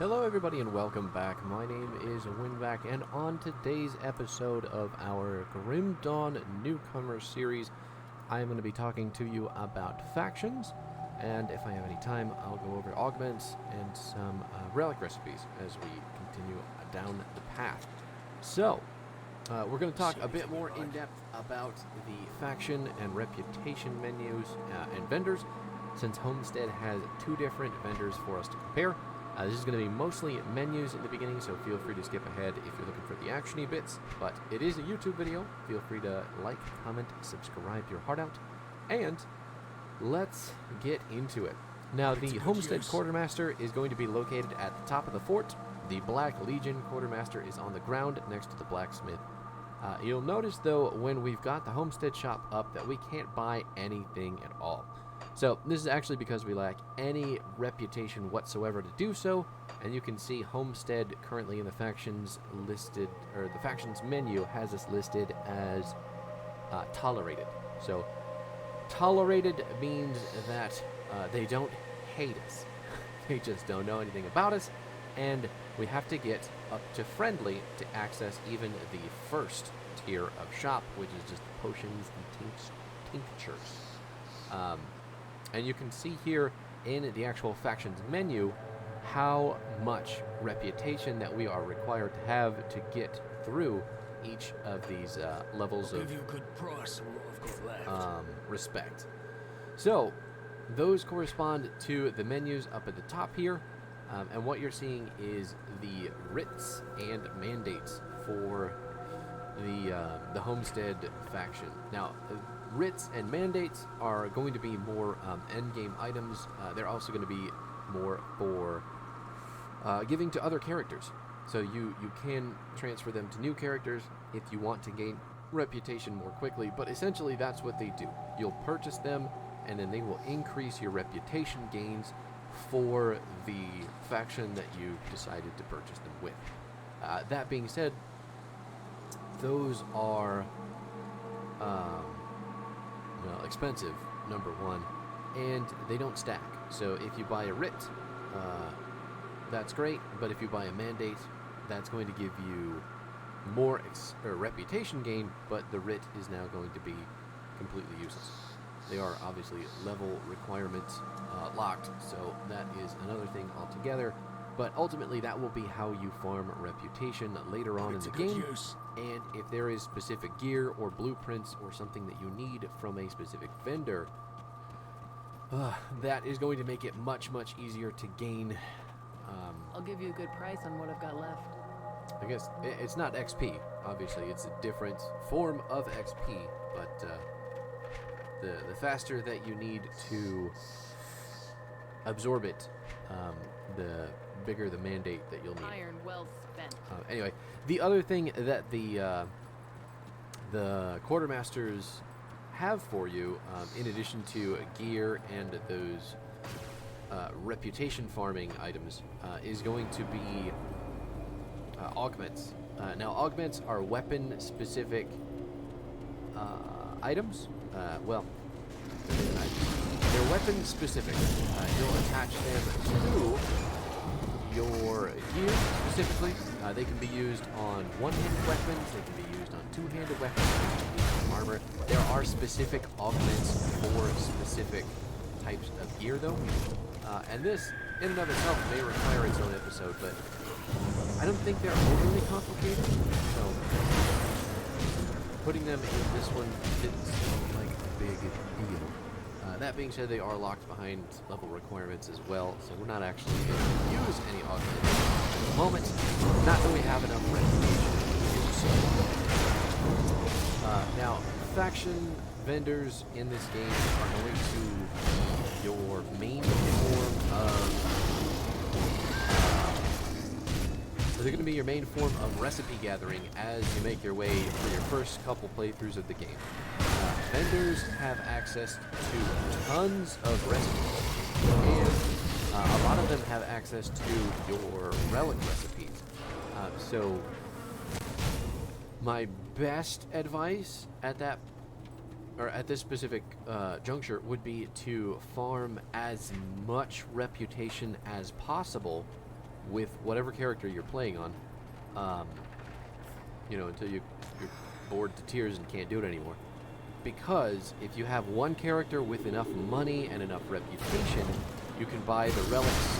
Hello everybody and welcome back. My name is Winback, and on today's episode of our Grim Dawn Newcomer series, I am going to be talking to you about factions, and if I have any time, I'll go over augments and some relic recipes as we continue down the path. So, we're going to talk a bit more in depth about the faction and reputation menus and vendors, since Homestead has two different vendors for us to compare. This is going to be mostly menus in the beginning, so feel free to skip ahead if you're looking for the actiony bits, but it is a YouTube video. Feel free to like, comment, subscribe your heart out, and let's get into it. Now, the Homestead Quartermaster is going to be located at the top of the fort. The Black Legion Quartermaster is on the ground next to the blacksmith. You'll notice, though, when we've got the Homestead shop up, that we can't buy anything at all. So this is actually because we lack any reputation whatsoever to do so, and you can see Homestead currently in the factions listed, or the factions menu has us listed as tolerated. So tolerated means that they don't hate us. They just don't know anything about us, and we have to get up to friendly to access even the first tier of shop, which is just potions and tinctures. And you can see here in the actual factions menu how much reputation that we are required to have to get through each of these levels of respect. So those correspond to the menus up at the top here, and what you're seeing is the writs and mandates for the Homestead faction. Now, writs and mandates are going to be more endgame items. They're also going to be more for giving to other characters. So you can transfer them to new characters if you want to gain reputation more quickly, but essentially that's what they do. You'll purchase them, and then they will increase your reputation gains for the faction that you decided to purchase them with. That being said, those are expensive, number one, and they don't stack. So if you buy a writ, that's great, but if you buy a mandate, that's going to give you more reputation gain, but the writ is now going to be completely useless. They are obviously level requirements locked, so that is another thing altogether. But ultimately, that will be how you farm reputation later on in the game. And if there is specific gear or blueprints or something that you need from a specific vendor, that is going to make it much, much easier to gain. I'll give you a good price on what I've got left. I guess it's not XP. Obviously, it's a different form of XP, but the faster that you need to absorb it, the bigger the mandate that you'll need. Iron well spent. Anyway, the other thing that the quartermasters have for you, in addition to gear and those reputation farming items, is going to be augments. Now, augments are weapon-specific items. They're weapon-specific. You'll attach them to your gear specifically. They can be used on one-handed weapons, they can be used on two-handed weapons, they can be used on armor. There are specific augments for specific types of gear, though. And this, in and of itself, may require its own episode, but I don't think they're overly complicated, so putting them in this one didn't seem like a big deal. That being said, they are locked behind level requirements as well, so we're not actually going to use any augments at the moment. Not that we have enough reputation to do so. Now, faction vendors in this game are going to be your main form of... they're going to be your main form of recipe gathering as you make your way through your first couple playthroughs of the game. Vendors have access to tons of recipes, and a lot of them have access to your relic recipes. So my best advice at this specific juncture would be to farm as much reputation as possible with whatever character you're playing on, until you're bored to tears and can't do it anymore. Because if you have one character with enough money and enough reputation, you can buy the relics,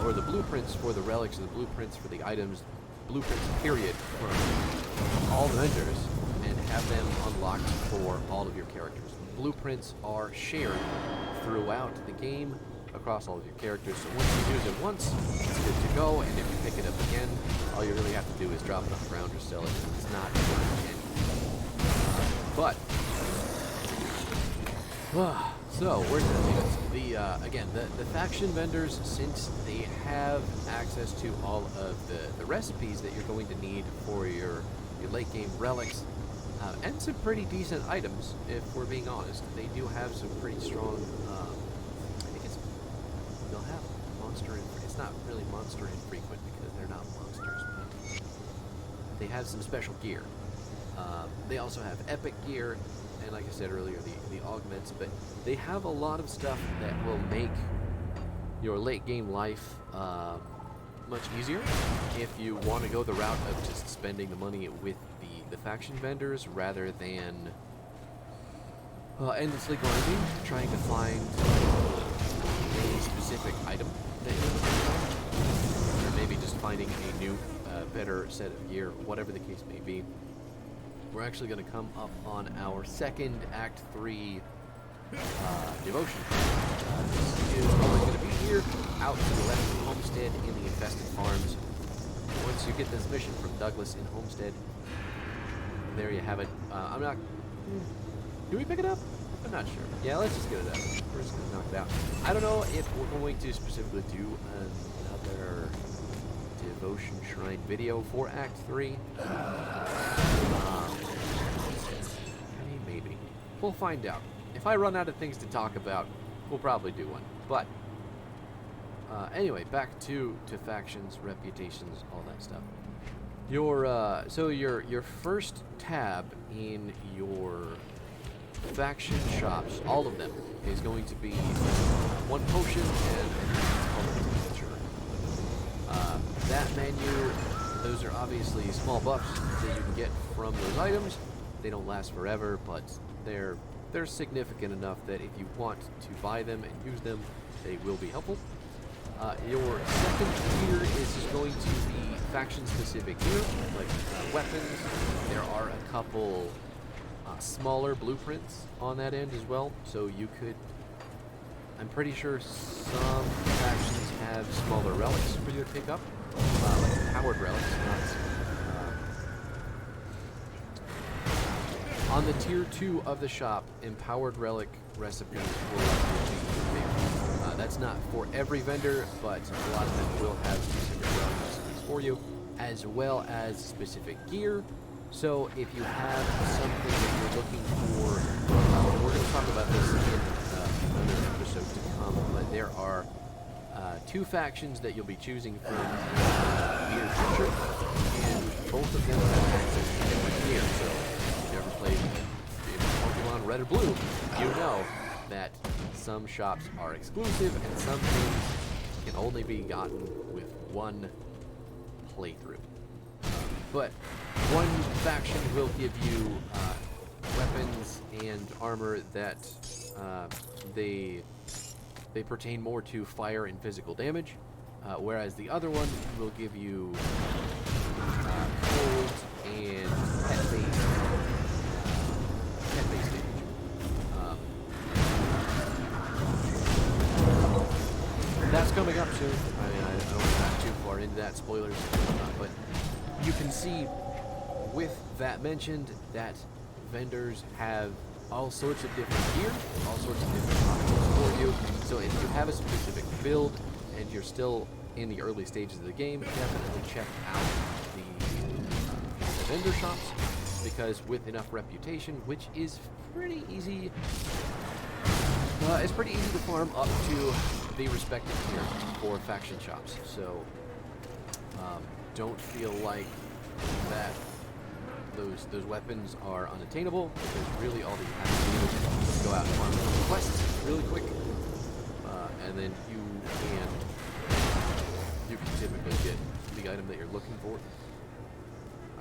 or the blueprints for the relics, or the blueprints for the items, blueprints period, from all the vendors, and have them unlocked for all of your characters. Blueprints are shared throughout the game across all of your characters, so once you use it once, it's good to go, and if you pick it up again, all you really have to do is drop it on the ground or sell it. It's not worth it. So where's the things? Again, the faction vendors, since they have access to all of the recipes that you're going to need for your late game relics, and some pretty decent items, if we're being honest. They do have some pretty strong, I think they'll have monster, it's not really monster infrequent because they're not monsters, but they have some special gear. They also have epic gear, and like I said earlier, the augments, but they have a lot of stuff that will make your late game life much easier if you want to go the route of just spending the money with the faction vendors rather than endlessly grinding, trying to find a specific item that you're looking for, or maybe just finding a new, better set of gear, whatever the case may be. We're actually going to come up on our second Act 3 devotion. This is always going to be here, out to the left of Homestead in the infested farms. Once you get this mission from Douglas in Homestead, there you have it. I'm not... Do we pick it up? I'm not sure. Yeah, let's just get it up. We're just going to knock it out. I don't know if we're going to specifically do another devotion shrine video for Act 3. Maybe. We'll find out. If I run out of things to talk about, we'll probably do one. But anyway, back to factions, reputations, all that stuff. Your first tab in your faction shops, all of them, is going to be one potion and it's called a signature. That menu, those are obviously small buffs that you can get from those items. They don't last forever, but they're significant enough that if you want to buy them and use them, they will be helpful. Your second tier is just going to be faction-specific gear, like weapons. There are a couple smaller blueprints on that end as well, so you could... I'm pretty sure some factions have smaller relics for you to pick up, like powered relics, on the tier 2 of the shop, empowered relic recipes will be big. That's not for every vendor, but a lot of them will have specific relic recipes for you, as well as specific gear. So if you have something that you're looking for, we're going to talk about this in another episode to come, but there are 2 factions that you'll be choosing from in the near future, and both of them have access to different gear. So if you ever played Pokemon Red or Blue, you know that some shops are exclusive and some things can only be gotten with one playthrough. But one faction will give you weapons and armor that they pertain more to fire and physical damage, whereas the other one will give you cold and pet-based damage. That's coming up soon. I mean, I don't want to dive too far into that, spoilers, but you can see with that mentioned that vendors have all sorts of different gear, all sorts of different options for you. So if you have a specific build and you're still in the early stages of the game, definitely check out the vendor shops, because with enough reputation, which is pretty easy, it's pretty easy to farm up to the respective tier for faction shops. So don't feel like that those weapons are unattainable, because really all that you have to do is go out and farm those quests really quick, and then you typically get the item that you're looking for.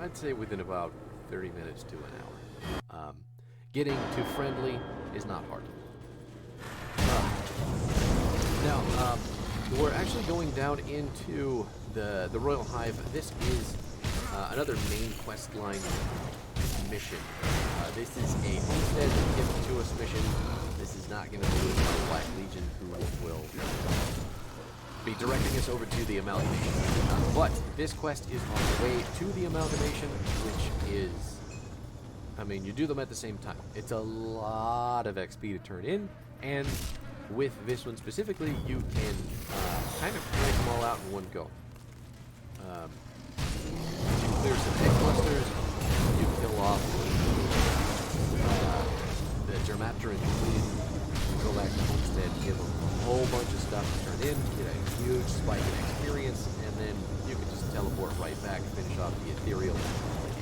I'd say within about 30 minutes to an hour. Getting to friendly is not hard. Now, we're actually going down into the Royal Hive. This is another main quest line mission. This is a Homestead given to us mission. This is not going to be the Black Legion who will be directing us over to the Amalgamation. But this quest is on the way to the Amalgamation, which is, I mean, you do them at the same time. It's a lot of XP to turn in, and with this one specifically, you can kind of crank them all out in one go. You clear some egg clusters, you kill off the Germapter and Queen, you go back to Homestead, give them a whole bunch of stuff to turn in, get a huge spike in experience, and then you can just teleport right back, finish off the Ethereal,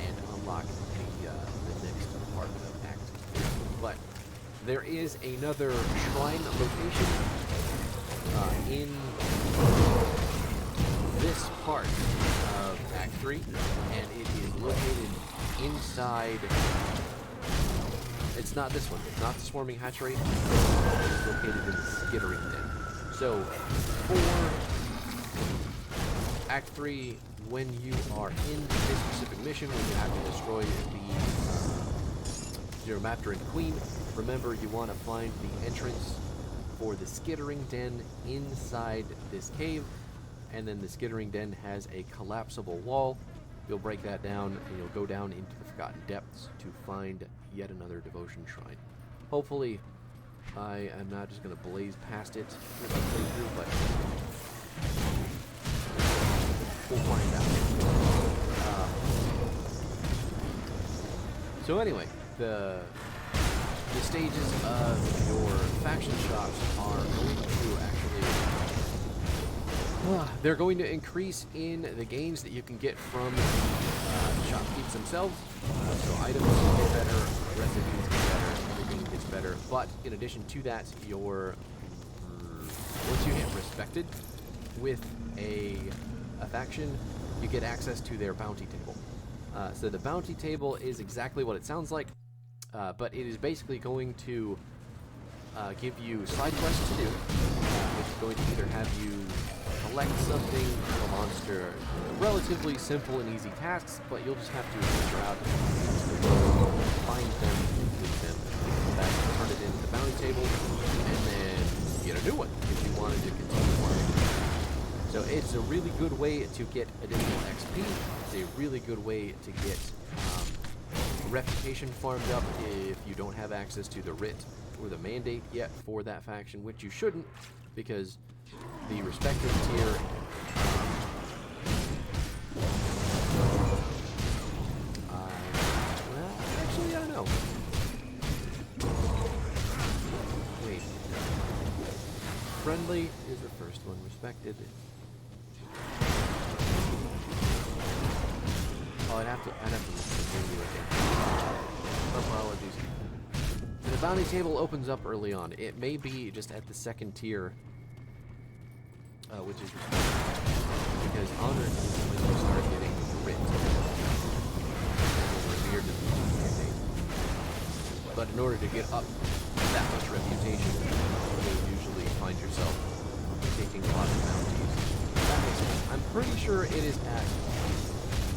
and unlock the next part of Act 3. But there is another shrine location in this part of Act 3, and it is located inside. It's not this one. It's not the Swarming Hatchery. It is located in the Skittering Den. So, for Act 3, when you are in this specific mission, when you have to destroy the Germapter and Queen, remember you want to find the entrance for the Skittering Den inside this cave, and then the Skittering Den has a collapsible wall. You'll break that down, and you'll go down into the Forgotten Depths to find yet another devotion shrine. Hopefully, I am not just going to blaze past it with my playthrough, but we'll find out. So anyway, the stages of your faction shops are going to actually... they're going to increase in the gains that you can get from the shopkeepers themselves. So items get better, recipes get better, everything gets better. But in addition to that, once you get respected with a faction, you get access to their bounty table. So the bounty table is exactly what it sounds like, but it is basically going to give you side quests to do. It's going to either have you collect something from a monster, relatively simple and easy tasks, but you'll just have to venture out into the world, find them, complete them, back, turn it into the bounty table, and then get a new one if you wanted to continue farming. So it's a really good way to get additional XP. It's a really good way to get reputation farmed up if you don't have access to the writ or the mandate yet for that faction, which you shouldn't, because the respected tier well, actually, I don't know. Wait. Friendly is the first one. Respected. Oh, I'd have to menu again. Apologies. The bounty table opens up early on. It may be just at the second tier, which is because honored is when you start getting writ. Revered is the mandate. But in order to get up that much reputation, you'll usually find yourself taking a lot of bounties. That makes sense. I'm pretty sure it is at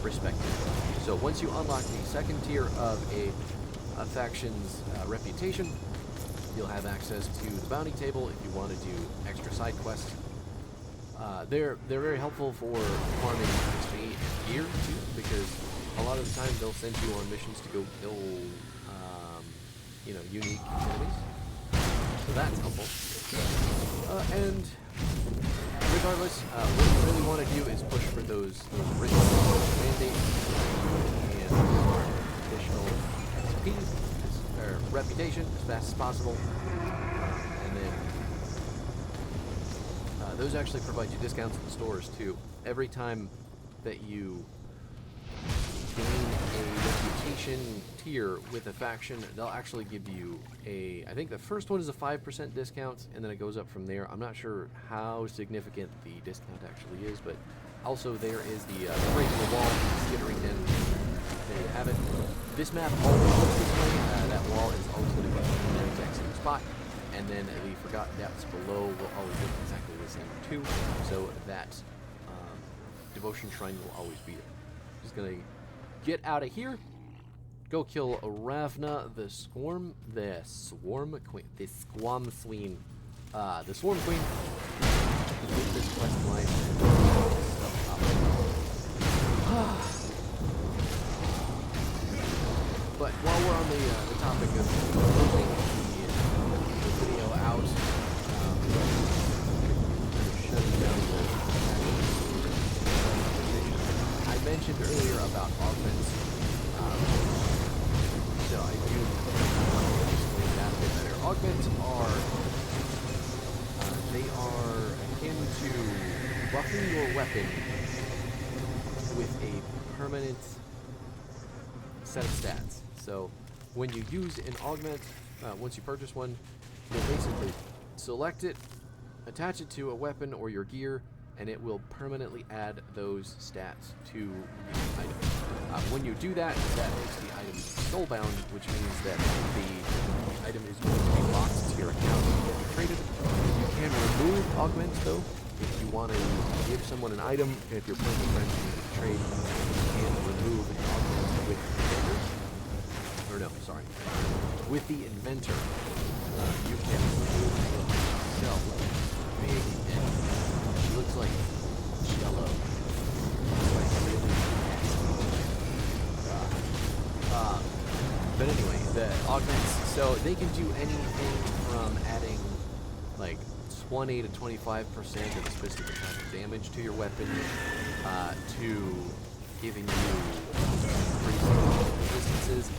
respected. So once you unlock the second tier of a faction's reputation, you'll have access to the bounty table if you want to do extra side quests. They're very helpful for farming XP and gear too, because a lot of the time they'll send you on missions to go kill, unique enemies. So that's helpful. And regardless, what you really want to do is push for those written mandates and additional XP or reputation as fast as possible, and then those actually provide you discounts at the stores too. Every time that you gain a reputation tier with a faction, they'll actually give you a, I think the first one is a 5% discount, and then it goes up from there. I'm not sure how significant the discount actually is, but also there is the breaking the wall, skittering in. There you have it. This map always looks this way. That wall is always going to be in the exact same spot, and then the forgotten depths below will always look exactly the same too. So that devotion shrine will always be there. Just gonna get out of here. Go kill Ravna, the swarm queen, the squam queen, the swarm queen. Complete this quest line. But while we're on the topic of closing the video out, shutting down I mentioned earlier about augments, so I do want to explain that a bit better. Augments are, they are akin to buffing your weapon with a permanent set of stats. So when you use an augment, once you purchase one, you'll basically select it, attach it to a weapon or your gear, and it will permanently add those stats to the item. When you do that, that makes the item soulbound, which means that the item is going to be locked to your account and get traded. You can remove augments, though, if you want to give someone an item. If you're playing with friends and you trade, you can remove an augment with the inventor. Or no, sorry. With the inventor, you can remove yourself. Big and she looks like jello. Like really nasty. But anyway, the augments, so they can do anything from adding like 20 to 25% of a specific kind of damage to your weapon, to giving you pretty strong resistances.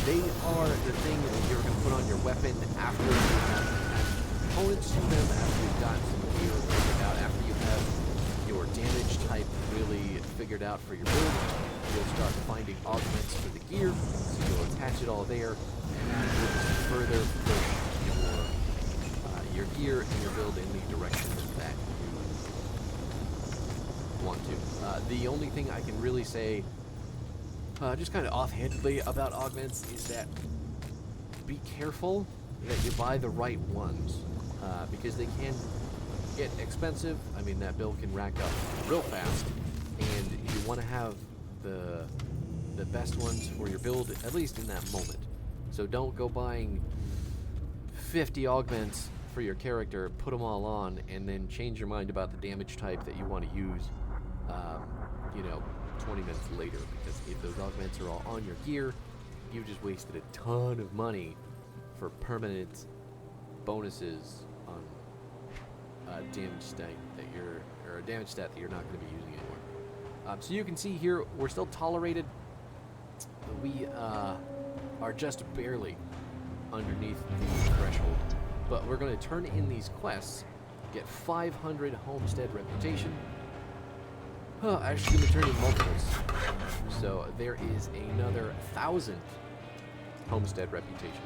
They are the thing that you're going to put on your weapon after you have components to them, after you've got some gear figured out, after you have your damage type really figured out for your build. You'll start finding augments for the gear, so you'll attach it all there, and that will just further push your gear and your build in the direction that you want to. The only thing I can really say, just kind of offhandedly about augments, is that be careful that you buy the right ones, because they can get expensive. I mean, that bill can rack up real fast, and you want to have the best ones for your build, at least in that moment. So don't go buying 50 augments for your character, put them all on, and then change your mind about the damage type that you want to use, 20 minutes later, because if those augments are all on your gear, you just wasted a ton of money for permanent bonuses on a damage stat that you're not going to be using anymore. So you can see here, we're still tolerated. We are just barely underneath the threshold, but we're going to turn in these quests, get 500 Homestead reputation. Actually going to turn in multiples. So there is another 1,000 Homestead reputation.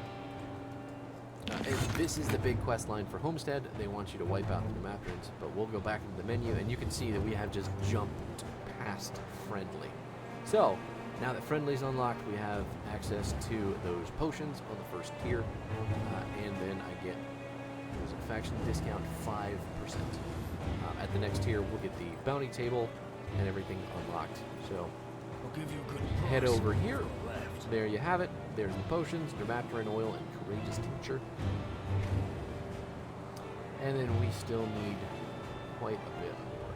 And this is the big quest line for Homestead. They want you to wipe out the Nematrons, but we'll go back into the menu, and you can see that we have just jumped past friendly. So now that friendly's unlocked, we have access to those potions on the first tier, and then I get a faction discount 5%. At the next tier, we'll get the bounty table and everything unlocked. So I'll give you a good head over here. There you have it. There's the potions, Nematrine oil, and Courageous Tincture. And then we still need quite a bit more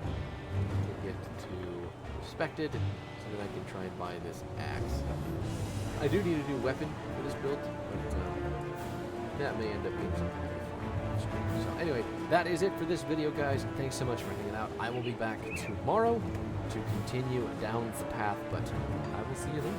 to get to Respected, so that I can try and buy this axe. I do need a new weapon for this build, but that may end up being something fun. So anyway, that is it for this video, guys. Thanks so much for hanging out. I will be back tomorrow to continue down the path, but I will see you then.